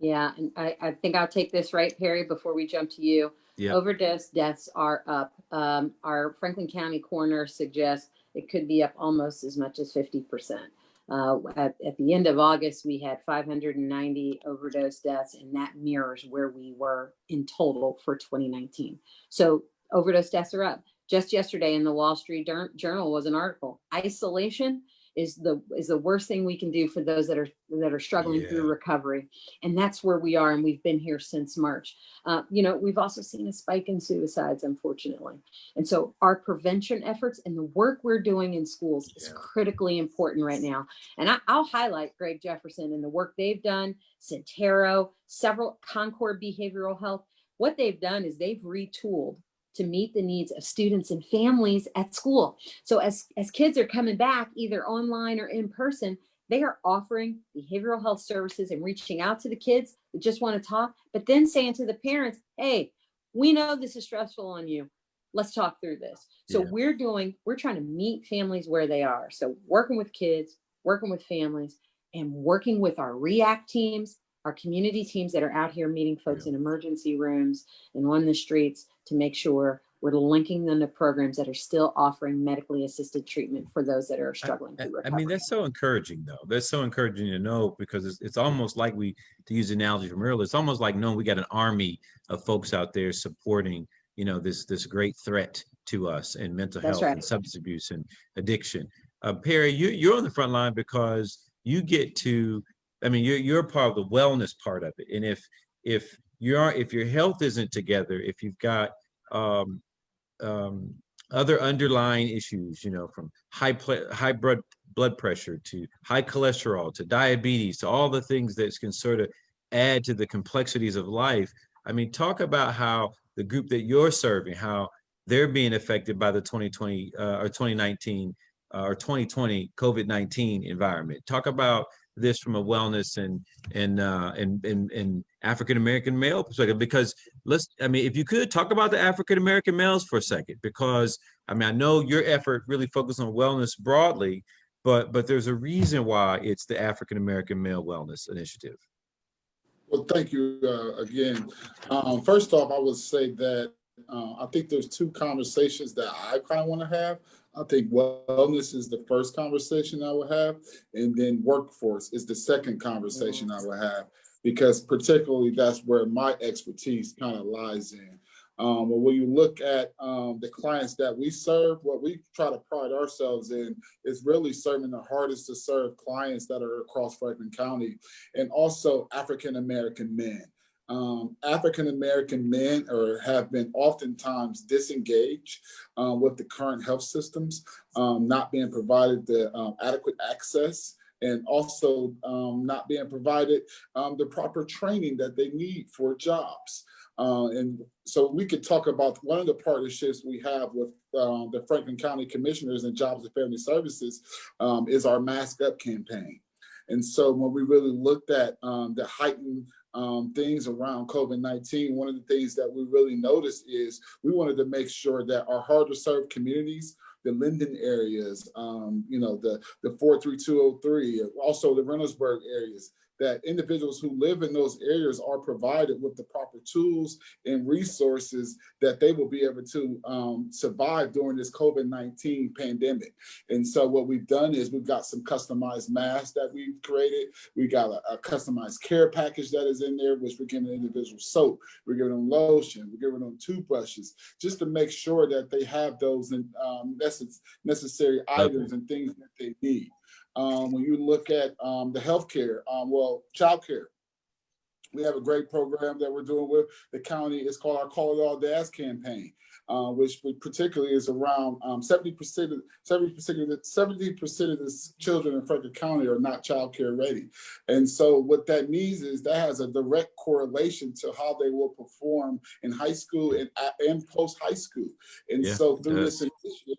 Yeah, and I think I'll take this right, Perry, before we jump to you. Yep. Overdose deaths are up. Our Franklin County coroner suggests it could be up almost as much as 50%. At the end of August, we had 590 overdose deaths, and that mirrors where we were in total for 2019. So overdose deaths are up. Just yesterday in the Wall Street Journal was an article. Isolation is the worst thing we can do for those that are struggling through recovery. And that's where we are. And we've been here since March. We've also seen a spike in suicides, unfortunately. And so our prevention efforts and the work we're doing in schools is critically important right now. And I'll highlight Greg Jefferson and the work they've done, Centero, several Concord Behavioral Health. What they've done is they've retooled to meet the needs of students and families at school. So as kids are coming back, either online or in person, they are offering behavioral health services and reaching out to the kids that just want to talk, but then saying to the parents, hey, we know this is stressful on you. Let's talk through this. So we're trying to meet families where they are. So working with kids, working with families, and working with our REACT teams, our community teams that are out here meeting folks in emergency rooms and on the streets to make sure we're linking them to programs that are still offering medically assisted treatment for those that are struggling through recovery. That's so encouraging, though. That's so encouraging to know, because it's almost like to use the analogy from earlier, it's almost like knowing we got an army of folks out there supporting, this great threat to us in mental health and substance abuse and addiction. Perry, you're on the front line because you get to, you're part of the wellness part of it. And if if your health isn't together, if you've got um, other underlying issues, you know, from high blood pressure to high cholesterol to diabetes to all the things that can sort of add to the complexities of life. I mean, talk about how the group that you're serving, how they're being affected by the 2020 or 2019 or 2020 COVID-19 environment. Talk about this from a wellness and African American male perspective, because I mean, if you could talk about the African American males for a second, because I mean, I know your effort really focused on wellness broadly, but there's a reason why it's the African American Male Wellness Initiative. Well, thank you again. First off, I would say that I think there's two conversations that I kind of want to have. I think wellness is the first conversation I would have, and then workforce is the second conversation I would have, because particularly that's where my expertise kind of lies in. But when you look at the clients that we serve, what we try to pride ourselves in is really serving the hardest to serve clients that are across Franklin County, and also African-American men. African-American men have been oftentimes disengaged with the current health systems, not being provided the adequate access, and also not being provided the proper training that they need for jobs. And so we could talk about one of the partnerships we have with the Franklin County Commissioners and Jobs and Family Services is our Mask Up campaign. And so when we really looked at the heightened things around COVID-19, one of the things that we really noticed is we wanted to make sure that our hard to serve communities, the Linden areas, you know, the 43203, also the Reynoldsburg areas, that individuals who live in those areas are provided with the proper tools and resources that they will be able to survive during this COVID-19 pandemic. And so what we've done is we've got some customized masks that we've created. We got a customized care package that is in there, which we're giving individual soap, we're giving them lotion, we're giving them toothbrushes, just to make sure that they have those necessary items and things that they need. When you look at the healthcare, childcare, we have a great program that we're doing with the county. It's called our Call It All Dads campaign, which particularly is around 70% of the children in Franklin County are not child care ready. And so what that means is that has a direct correlation to how they will perform in high school and post high school. And so through this initiative,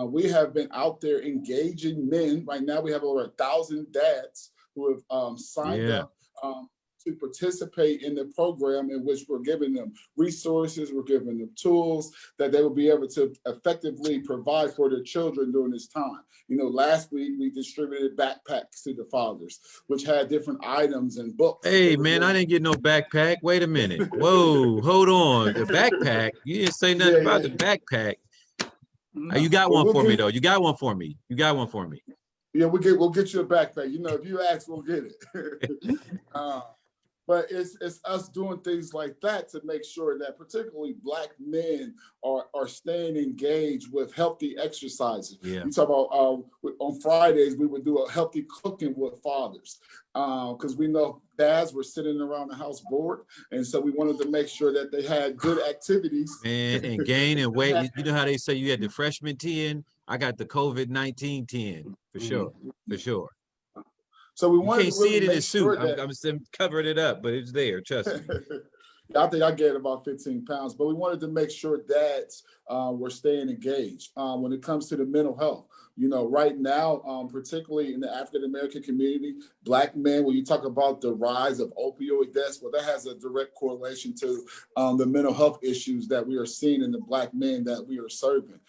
we have been out there engaging men. Right now, we have over 1,000 dads who have signed up to participate in the program, in which we're giving them resources, we're giving them tools that they will be able to effectively provide for their children during this time. You know, last week we distributed backpacks to the fathers, which had different items and books. Hey, man, I didn't get no backpack. Wait a minute. Whoa, hold on. The backpack? You didn't say nothing about the backpack. You got one for me, though. You got one for me. You got one for me. Yeah, we'll get you a backpack. You know, if you ask, we'll get it. But it's us doing things like that to make sure that particularly Black men are staying engaged with healthy exercises. You talk about on Fridays, we would do a healthy cooking with fathers, because we know dads were sitting around the house bored. And so we wanted to make sure that they had good activities. Man, and gain and weight. You know how they say you had the freshman 10? I got the COVID-19 10, for sure, for sure. So we wanted to see really it in make his suit. sure that I'm covering it up, but it's there. Trust me. I think I gained about 15 pounds, but we wanted to make sure dads were staying engaged when it comes to the mental health. You know, right now, particularly in the African-American community, Black men, when you talk about the rise of opioid deaths, well, that has a direct correlation to the mental health issues that we are seeing in the Black men that we are serving.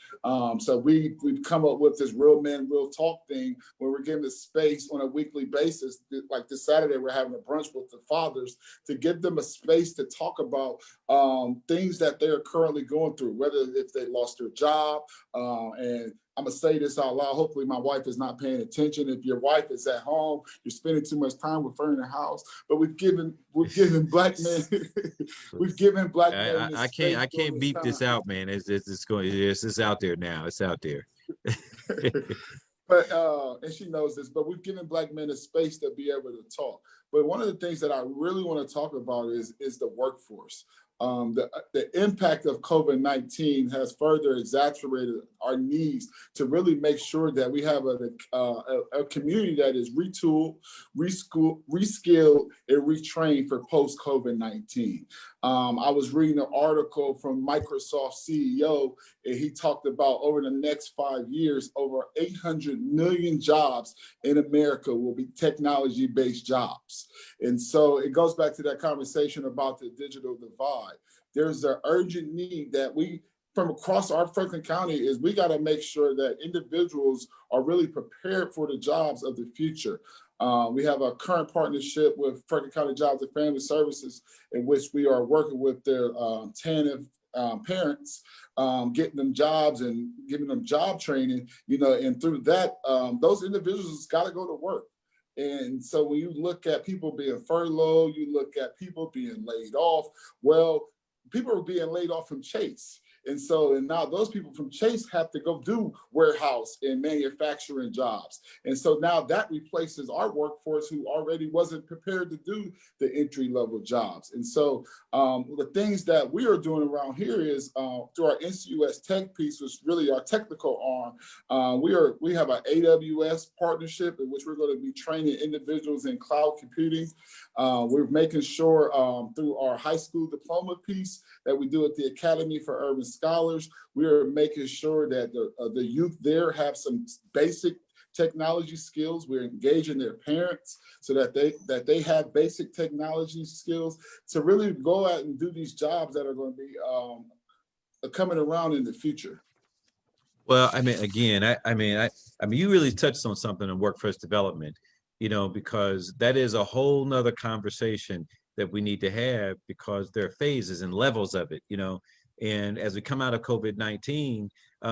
So we've come up with this Real Men, Real Talk thing where we're giving the space on a weekly basis. Like this Saturday, we're having a brunch with the fathers to give them a space to talk about things that they're currently going through, whether if they lost their job, and I'm gonna say this out loud. Hopefully my wife is not paying attention. If your wife is at home, you're spending too much time with her in the house. But we've given Black men, we've given Black men. I can't beep this out, man. It's out there now. It's out there. But and she knows this, but we've given Black men a space to be able to talk. But one of the things that I really want to talk about is the workforce. The impact of COVID-19 has further exacerbated our needs to really make sure that we have a community that is retooled, reskilled, and retrained for post-COVID-19. I was reading an article from Microsoft CEO, and he talked about over the next 5 years, over 800 million jobs in America will be technology-based jobs. And so it goes back to that conversation about the digital divide. There's an urgent need that we, from across our Franklin County, is we got to make sure that individuals are really prepared for the jobs of the future. We have a current partnership with Franklin County Jobs and Family Services, in which we are working with their TANF parents, getting them jobs and giving them job training, and through that, those individuals got to go to work. And so when you look at people being furloughed, you look at people being laid off, well, people are being laid off from Chase. And now those people from Chase have to go do warehouse and manufacturing jobs. And so now that replaces our workforce who already wasn't prepared to do the entry-level jobs. And so the things that we are doing around here is through our NCUS Tech piece, which is really our technical arm, we have an AWS partnership in which we're going to be training individuals in cloud computing. We're making sure through our high school diploma piece that we do at the Academy for Urban Scholars, we are making sure that the youth there have some basic technology skills. We're engaging their parents so that they have basic technology skills to really go out and do these jobs that are going to be coming around in the future. Well, I mean, again, I mean, you really touched on something in workforce development, because that is a whole nother conversation that we need to have, because there are phases and levels of it, and as we come out of COVID-19,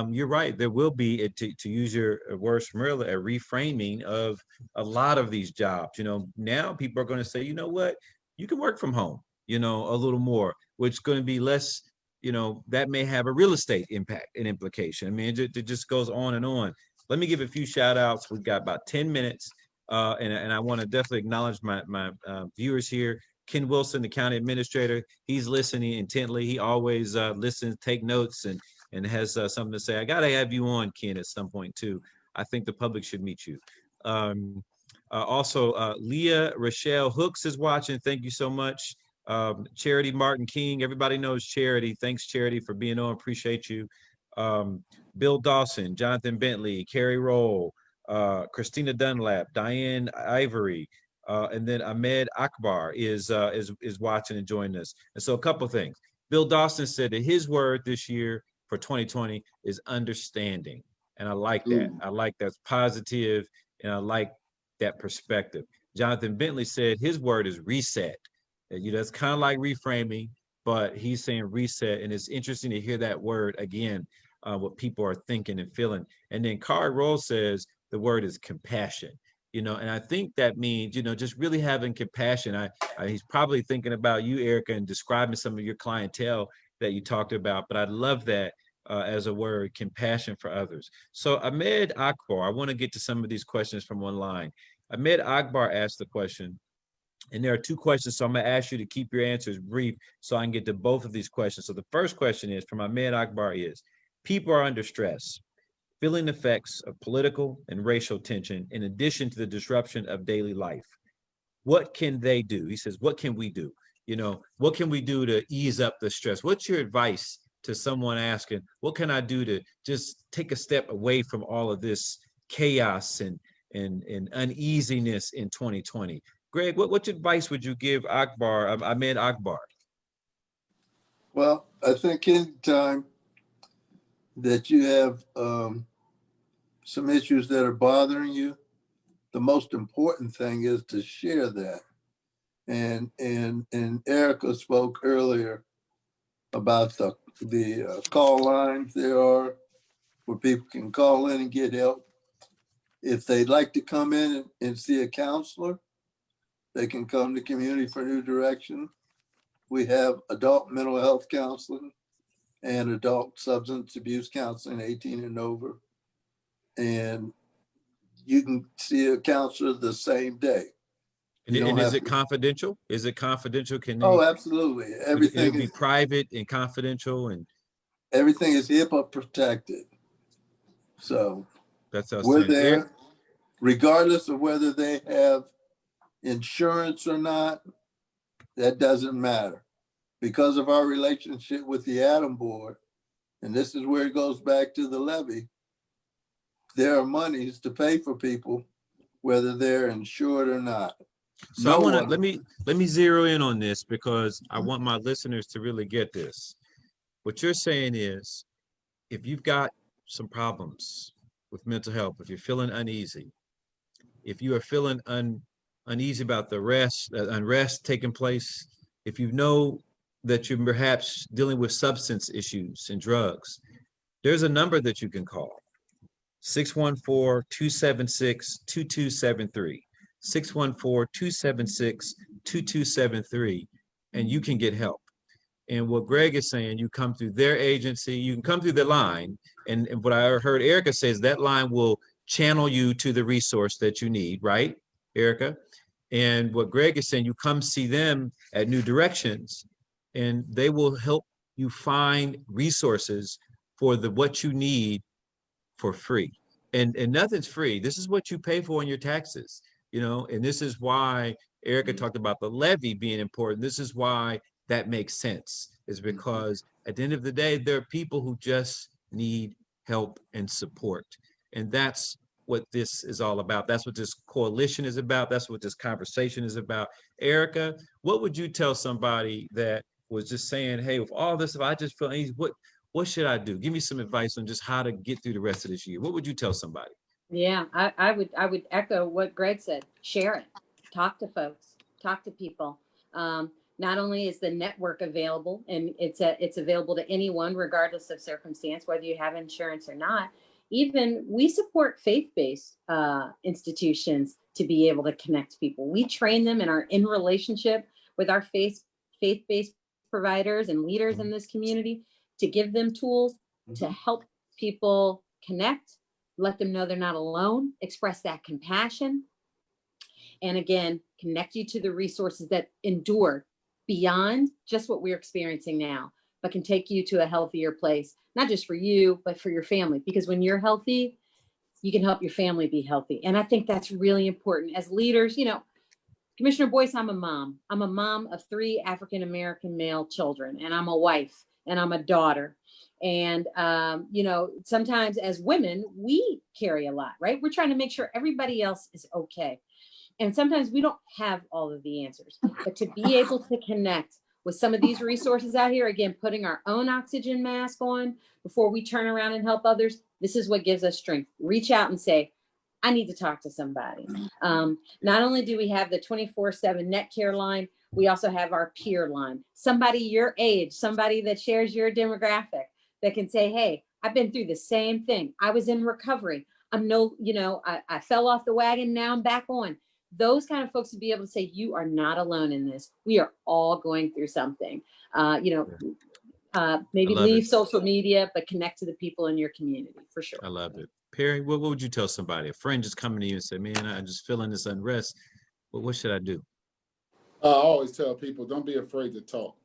you're right, there will be, to use your words from earlier, a reframing of a lot of these jobs. Now people are going to say, you know what, you can work from home, a little more, which is going to be less, that may have a real estate impact and implication. I mean, it just goes on and on. Let me give a few shout outs. We've got about 10 minutes. And I want to definitely acknowledge my viewers here. Ken Wilson, the county administrator, he's listening intently. He always listens, take notes, and has something to say. I got to have you on, Ken, at some point too. I think the public should meet you. Also, Leah Rochelle Hooks is watching. Thank you so much. Charity Martin King, everybody knows Charity. Thanks, Charity, for being on. Appreciate you. Bill Dawson, Jonathan Bentley, Carrie Roll, Christina Dunlap, Diane Ivory, and then Ahmed Akbar is watching and joining us. And so a couple of things. Bill Dawson said that his word this year for 2020 is understanding. And I like that. I like that's positive, and I like that perspective. Jonathan Bentley said his word is reset. That's kind of like reframing, but he's saying reset. And it's interesting to hear that word again, what people are thinking and feeling. And then Carrie Roll says the word is compassion. And I think that means, just really having compassion. He's probably thinking about you, Erika, and describing some of your clientele that you talked about, but I love that as a word, compassion for others. So Ahmed Akbar, I want to get to some of these questions from online. Ahmed Akbar asked the question, and there are two questions, so I'm going to ask you to keep your answers brief so I can get to both of these questions. So the first question is from Ahmed Akbar is, people are under stress, feeling effects of political and racial tension in addition to the disruption of daily life. What can they do? He says, what can we do? What can we do to ease up the stress? What's your advice to someone asking, what can I do to just take a step away from all of this chaos and uneasiness in 2020? Greg, what advice would you give Ahmed Akbar? Well, I think anytime that you have some issues that are bothering you, the most important thing is to share that. And Erika spoke earlier about the call lines there are where people can call in and get help. If they'd like to come in and see a counselor, they can come to Community for New Direction. We have adult mental health counseling and adult substance abuse counseling, 18 and over. And you can see a counselor the same day. And, You don't and is have it to. confidential? Is it confidential? Can Oh, they, absolutely. it'll be private and confidential, and Everything is HIPAA protected. So that's we're outstanding. Eric, there, regardless of whether they have insurance or not. That doesn't matter because of our relationship with the ADAMH board. And this is where it goes back to the levy. There are monies to pay for people, whether they're insured or not. so I No want to one. let me zero in on this because I want my listeners to really get this. What you're saying is, if you've got some problems with mental health, if you're feeling uneasy, if you are feeling uneasy about the unrest taking place, if you know that you're perhaps dealing with substance issues and drugs, there's a number that you can call, 614-276-2273, 614-276-2273, and you can get help. And what Greg is saying, you come through their agency, you can come through the line. And what I heard Erika says, that line will channel you to the resource that you need, right, Erika? And what Greg is saying, you come see them at New Directions, and they will help you find resources for what you need for free. And nothing's free. This is what you pay for in your taxes, and this is why Erika talked about the levy being important. This is why that makes sense, is because at the end of the day, there are people who just need help and support. And that's what this is all about. That's what this coalition is about. That's what this conversation is about. Erika, what would you tell somebody that was just saying, hey, with all this, if I just feel uneasy, what should I do? Give me some advice on just how to get through the rest of this year. What would you tell somebody? Yeah, I would echo what Greg said. Share it. Talk to folks. Talk to people. Not only is the network available, and it's available to anyone regardless of circumstance, whether you have insurance or not. Even we support faith-based institutions to be able to connect people. We train them and are in relationship with our faith-based providers and leaders in this community to give them tools to help people connect, let them know they're not alone, express that compassion, and again, connect you to the resources that endure beyond just what we're experiencing now, but can take you to a healthier place, not just for you, but for your family. Because when you're healthy, you can help your family be healthy. And I think that's really important as leaders. Commissioner Boyce, I'm a mom. I'm a mom of 3 African-American male children, and I'm a wife, and I'm a daughter. And, sometimes as women, we carry a lot, right? We're trying to make sure everybody else is okay. And sometimes we don't have all of the answers, but to be able to connect with some of these resources out here, again, putting our own oxygen mask on before we turn around and help others, this is what gives us strength. Reach out and say, I need to talk to somebody. Not only do we have the 24/7 net care line, we also have our peer line. Somebody your age, somebody that shares your demographic that can say, hey, I've been through the same thing. I was in recovery. I fell off the wagon. Now I'm back on. Those kind of folks to be able to say, you are not alone in this. We are all going through something. Maybe leave social media, but connect to the people in your community for sure. I love it. Perry, what would you tell somebody? A friend just coming to you and say, man, I'm just feeling this unrest. But what should I do? I always tell people, don't be afraid to talk.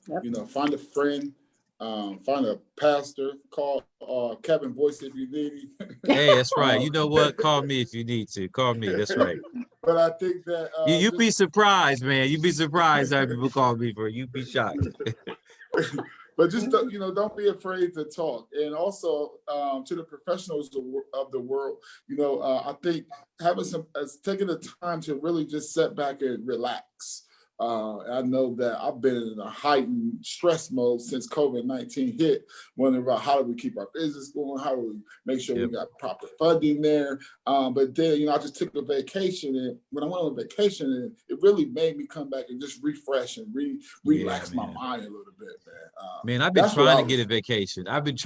Yep. Find a friend, find a pastor, call Kevin Boyce if you need him. Hey, that's right. You know what? Call me if you need to. Call me. That's right. But I think that You'd be surprised, man. You'd be surprised how people call me for. You'd be shocked. But just don't be afraid to talk. And also to the professionals of the world, I think taking the time to really just sit back and relax. I know that I've been in a heightened stress mode since COVID-19 hit, wondering about how do we keep our business going, how do we make sure we got proper funding there. But then, I just took a vacation, and when I went on vacation, it really made me come back and just refresh and relax my mind a little bit, man. Man, I've been trying to get a vacation. I've been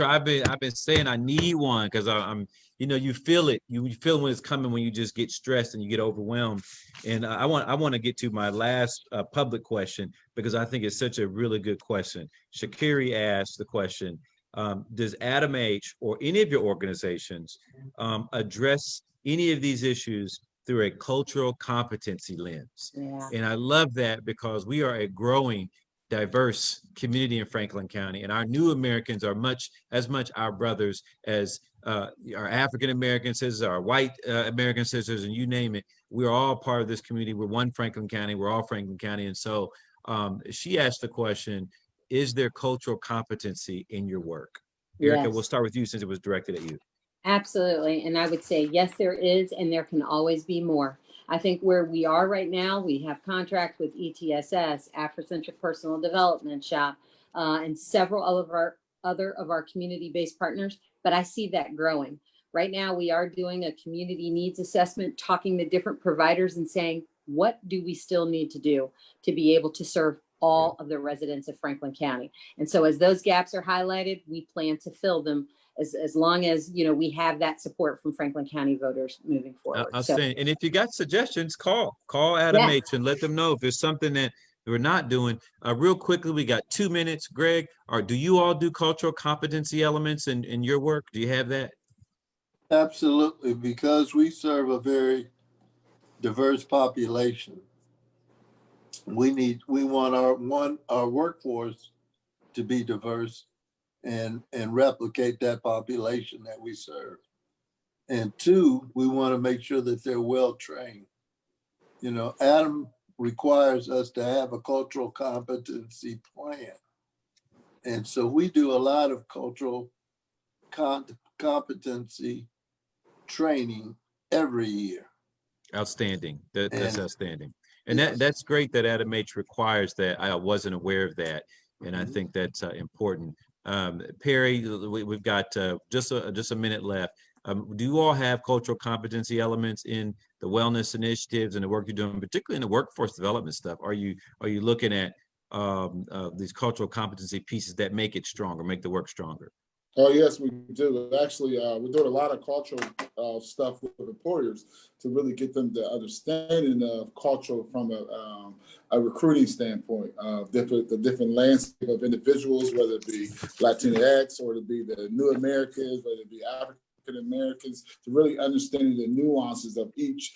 saying I need one because I'm you feel it. You feel when it's coming, when you just get stressed and you get overwhelmed. And I want to get to my last public question because I think it's such a really good question. Shakiri asked the question, does ADAMH or any of your organizations address any of these issues through a cultural competency lens. Yeah. And I love that because we are a growing, diverse community in Franklin County, and our new Americans are as much our brothers as our African American citizens, our white American citizens, and you name it. We're all part of this community. We're one Franklin County. We're all Franklin County. And so she asked the question, is there cultural competency in your work? Erika, we'll Yes, start with you since it was directed at you. absolutely. And I would say, yes, there is, and there can always be more. I think where we are right now, we have contracts with ETSS, Afrocentric Personal Development Shop, and several of our community-based partners, but I see that growing. Right now, we are doing a community needs assessment, talking to different providers and saying, what do we still need to do to be able to serve all of the residents of Franklin County? And so as those gaps are highlighted, we plan to fill them as long as, you know, we have that support from Franklin County voters moving forward. Outstanding. And if you got suggestions, call ADAMH Yes. and let them know if there's something that we're not doing. Real quickly, we got 2 minutes. Greg, or do you all do cultural competency elements in your work? Do you have that? Absolutely, because we serve a very diverse population. We want our workforce to be diverse and replicate that population that we serve. And two, we want to make sure that they're well trained. You know, ADAMH requires us to have a cultural competency plan. And so we do a lot of cultural competency training every year. Outstanding. That's outstanding. And that's great that ADAMH requires that. I wasn't aware of that. And I think that's important. Perry, we've got just a minute left. Do you all have cultural competency elements in the wellness initiatives and the work you're doing, particularly in the workforce development stuff? Are you looking at these cultural competency pieces that make it stronger, make the work stronger? Oh, yes, we do. Actually, we're doing a lot of cultural stuff with employers to really get them the understanding of culture from a recruiting standpoint, the different landscape of individuals, whether it be Latinx or it be the new Americans, whether it be African Americans, to really understanding the nuances of each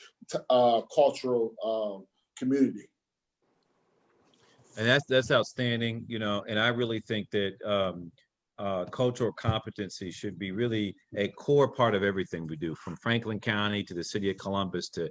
cultural community. And that's outstanding, you know, and I really think that cultural competency should be really a core part of everything we do, from Franklin County to the city of Columbus to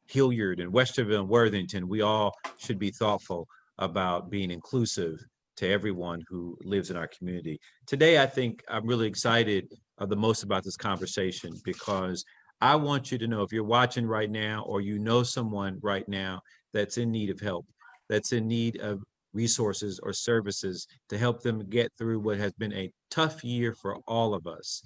Hilliard and Westerville and Worthington. We all should be thoughtful about being inclusive to everyone who lives in our community. Today, I think I'm really excited the most about this conversation because I want you to know, if you're watching right now or you know someone right now that's in need of help, that's in need of resources or services to help them get through what has been a tough year for all of us,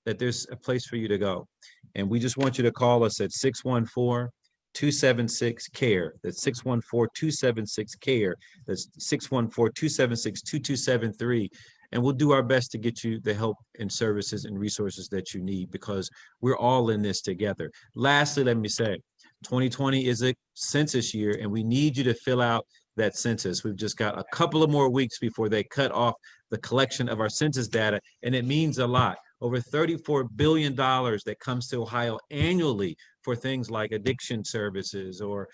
that there's a place for you to go. And we just want you to call us at 614-276-CARE. That's 614-276-CARE. That's 614-276-2273. And we'll do our best to get you the help and services and resources that you need, because we're all in this together. Lastly, let me say, 2020 is a census year, and we need you to fill out that census. We've just got a couple of more weeks before they cut off the collection of our census data, and it means a lot. Over $34 billion that comes to Ohio annually for things like addiction services or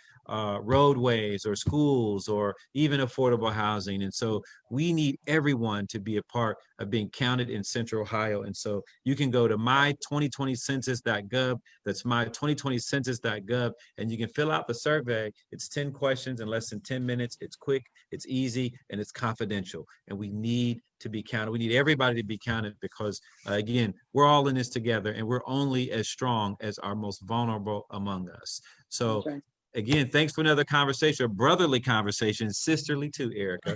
roadways or schools or even affordable housing. And so we need everyone to be a part of being counted in Central Ohio. And so you can go to my2020census.gov. That's my2020census.gov. And you can fill out the survey. It's 10 questions in less than 10 minutes. It's quick, it's easy, and it's confidential. And we need to be counted. We need everybody to be counted because, again, we're all in this together, and we're only as strong as our most vulnerable among us. So again, thanks for another conversation, a brotherly conversation, sisterly too, Erika.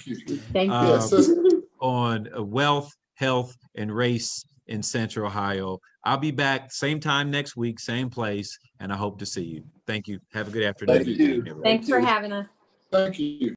Thank you. On wealth, health, and race in Central Ohio. I'll be back same time next week, same place, and I hope to see you. Thank you. Have a good afternoon. Thank you. Thanks for having us. Thank you.